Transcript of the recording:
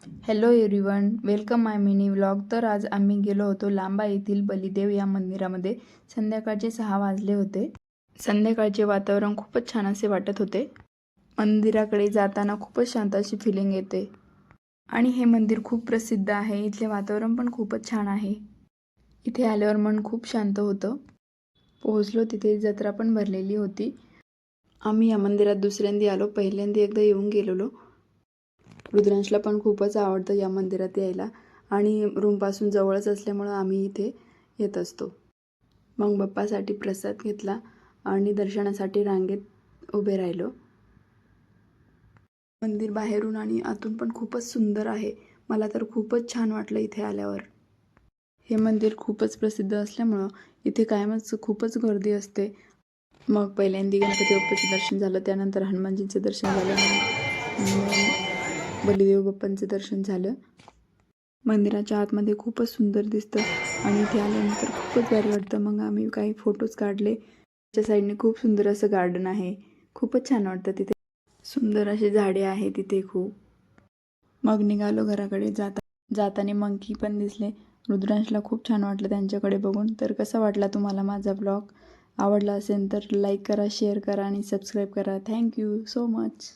Hello everyone, welcome माय mini vlog. तर आज आम्ही गेलो होतो लांबा येथील बलिदेव या मंदिरामध्ये. संध्याकाळचे 6 वाजले होते. संध्याकाळचे वातावरण खूपच छान असे वाटत होते. मंदिराकडे जाताना खूपच शांत अशी फिलिंग येते आणि हे मंदिर खूप प्रसिद्ध आहे. इथले वातावरण पण खूपच छान आहे. इथे आल्यावर मन खूप शांत होतं. पोहोचलो तिथे जत्रा पण भरलेली होती. आम्ही या मंदिरात दुसऱ्यांदा आलो, पहिल्यांदा एकदा येऊन गेलेलो. रुद्रांशला पण खूपच आवडतं या मंदिरात यायला आणि रूमपासून जवळच असल्यामुळं आम्ही इथे येत असतो. मग बाप्पासाठी प्रसाद घेतला आणि दर्शनासाठी रांगेत उभे राहिलो. मंदिर बाहेरून आणि आतून पण खूपच सुंदर आहे. मला तर खूपच छान वाटलं इथे आल्यावर. हे मंदिर खूपच प्रसिद्ध असल्यामुळं इथे कायमच खूपच गर्दी असते. मग पहिल्यांदा गणपती बाप्पाचं दर्शन झालं, त्यानंतर हनुमानजींचं दर्शन झालं, बलिदेव बाप्पांचं दर्शन झालं. मंदिराच्या आतमध्ये खूपच सुंदर दिसतं आणि इथे आल्यानंतर खूपच भारी वाटतं. मग आम्ही काही फोटोज काढले. त्याच्या साईडने खूप सुंदर असं गार्डन आहे. खूपच छान वाटतं तिथे. सुंदर अशी झाडे आहेत तिथे खूप. मग निघालो घराकडे. जाताना मंकी पण दिसले. रुद्रांशला खूप छान वाटलं त्यांच्याकडे बघून. तर कसा वाटला तुम्हाला माझा ब्लॉग? आवडला असेल तर लाईक करा, शेअर करा आणि सबस्क्राईब करा. Thank you so much.